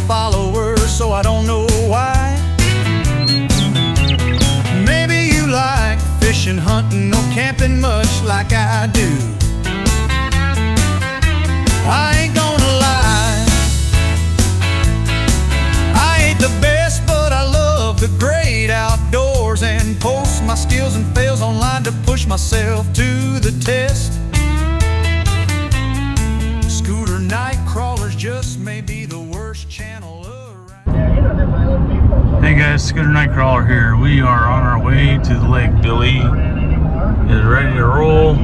followers, so I don't know why. Maybe you like fishing, hunting, or camping much like I do. I ain't gonna lie, I ain't the best, but I love the great outdoors and post my skills and fails online to push myself to the test. Scooter night crawlers just may be the worst channel around. Hey guys, Scooter Nightcrawler here. We are on our way to the lake. Billy is ready to roll.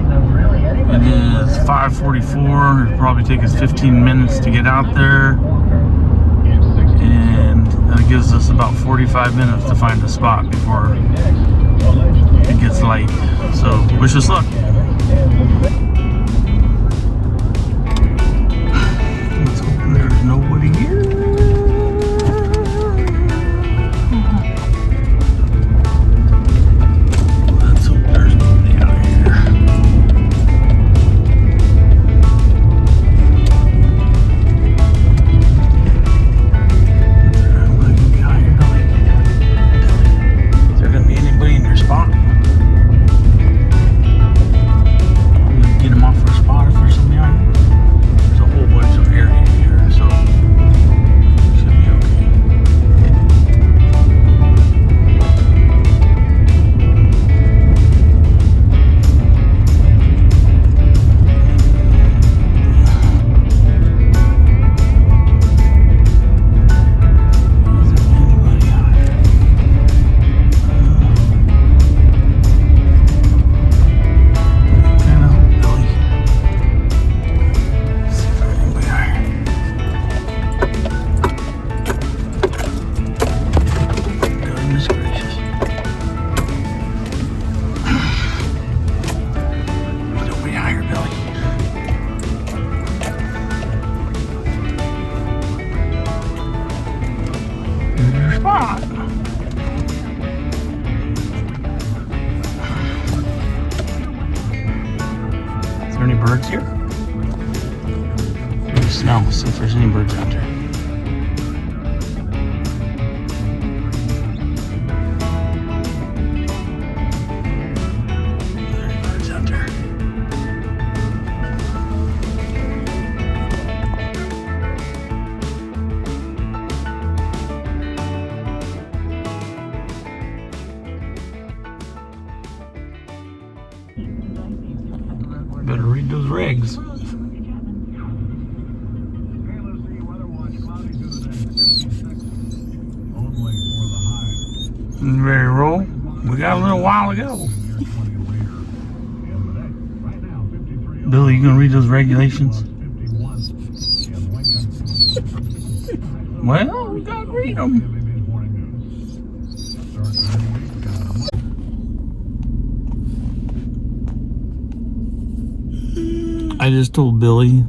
It is 5:44. It'll probably take us 15 minutes to get out there. And that gives us about 45 minutes to find a spot before it gets light. So, wish us luck. Let's hope there's nobody here. Let's hope there's nobody out here. Is there gonna be anybody in your spot? Get them off for a spot if there's somebody on it. There's a whole bunch of area here, so it should be okay. Is there any birds here? Let me smell, see if there's any birds out there. Are there any birds out there? Better read those regs. Ready to roll? We got a little while to go. Billy, you gonna read those regulations? Well, we gotta read them. I just told Billy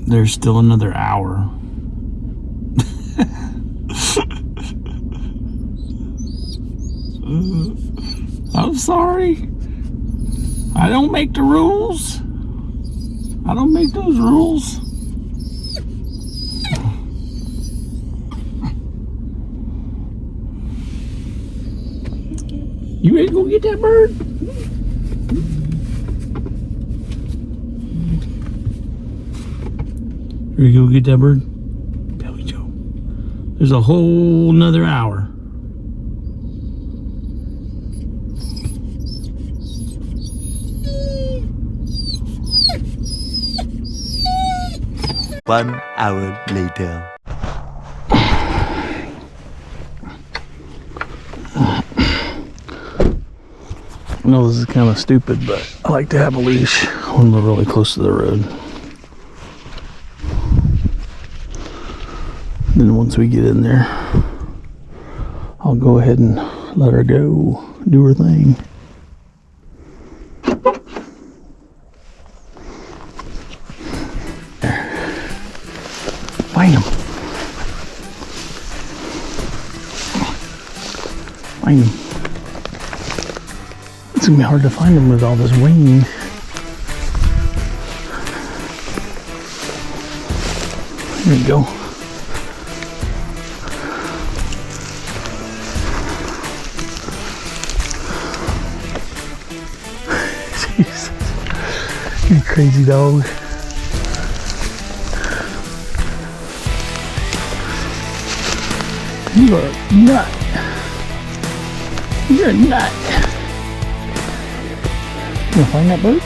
there's still another hour. I'm sorry. I don't make the rules. I don't make those rules. You ready to go get that bird? Ready to go get that bird? Billy Joe. There's a whole nother hour. One hour later. I know this is kind of stupid, but I like to have a leash when we're really close to the road. Then once we get in there, I'll go ahead and let her go, do her thing. Find him. Find him. It's gonna be hard to find him with all this wind. There you go. Crazy dog. You are a nut. You're a nut. You gonna find that bird?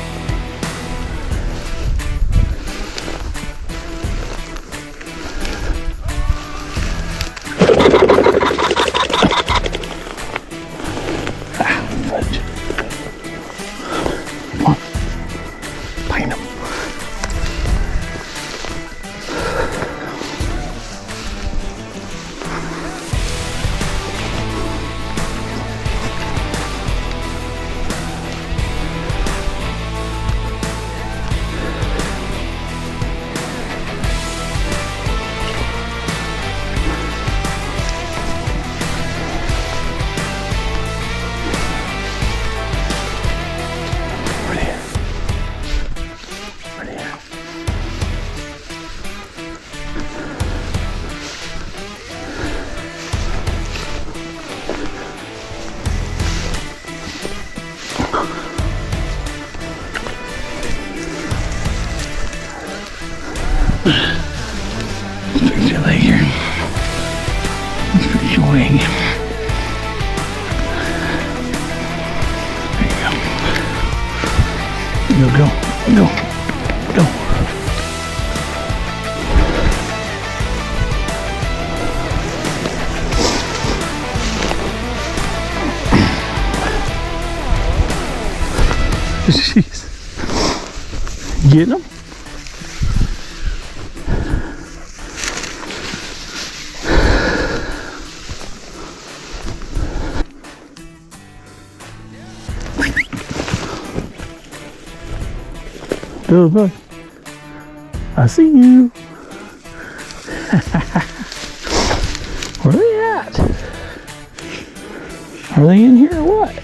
Fudge. Come on. Find him. Fix your leg here. Let's fix your wing. There you go. Go. Jeez. Get him? Billy Bug, I see you. Where are they at? Are they in here or what?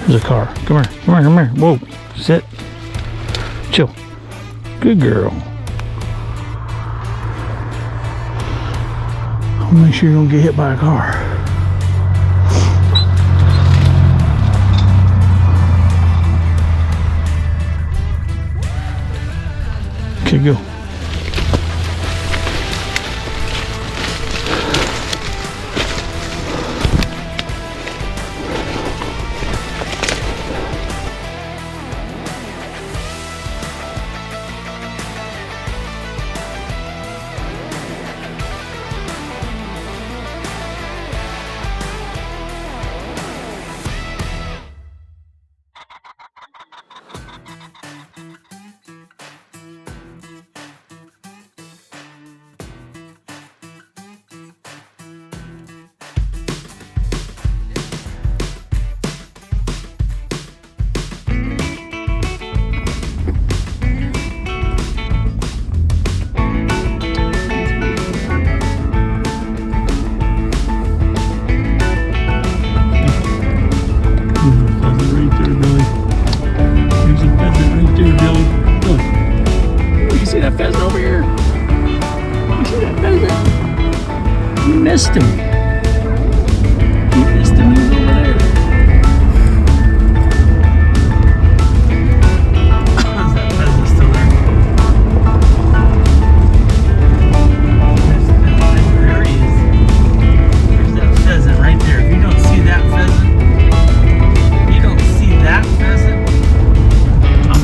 There's a car. Come here. Whoa. Sit. Chill. Good girl. I'll make sure you don't get hit by a car. Okay, go. Pheasant over here. You see that pheasant? You missed him. He's over there. Is that pheasant still there? There he is. There's that pheasant right there. If you don't see that pheasant, I'm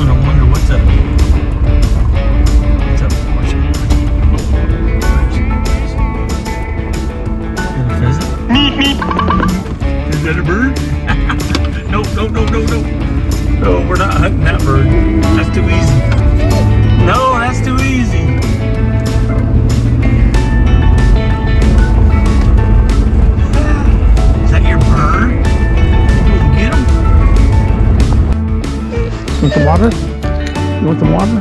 water? You want the water?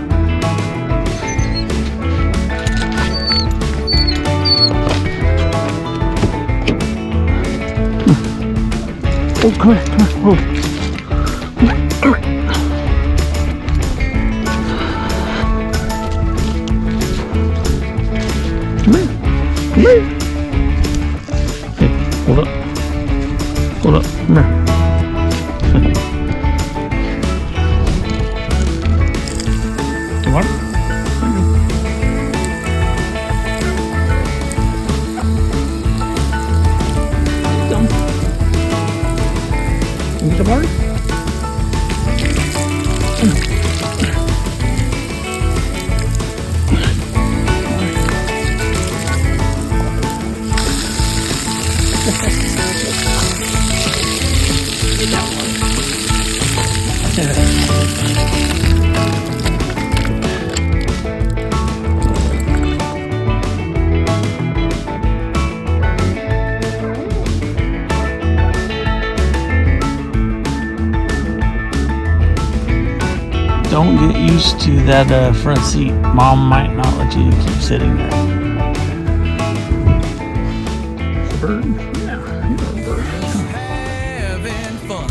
Oh, come here, come here. Oh. Come here. Come here. Hey, hold up. Hold up. Come here. The water? Come. You get the water? Don't get used to that front seat. Mom might not let you keep sitting there. It's a bird? Yeah, you're a bird. Having fun.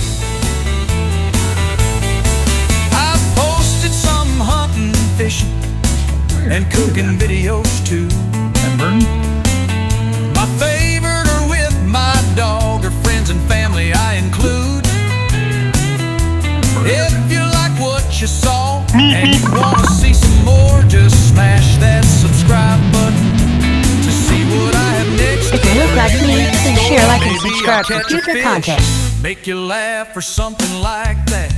I've posted some hunting, fishing, and cooking videos too. That bird? My favorite are with my dog or friends and family I include. If you like what you saw and you want to see some more, just smash that subscribe button to see what I have next. If you look like me, then share, like, and subscribe for future content. Make you laugh or something like that.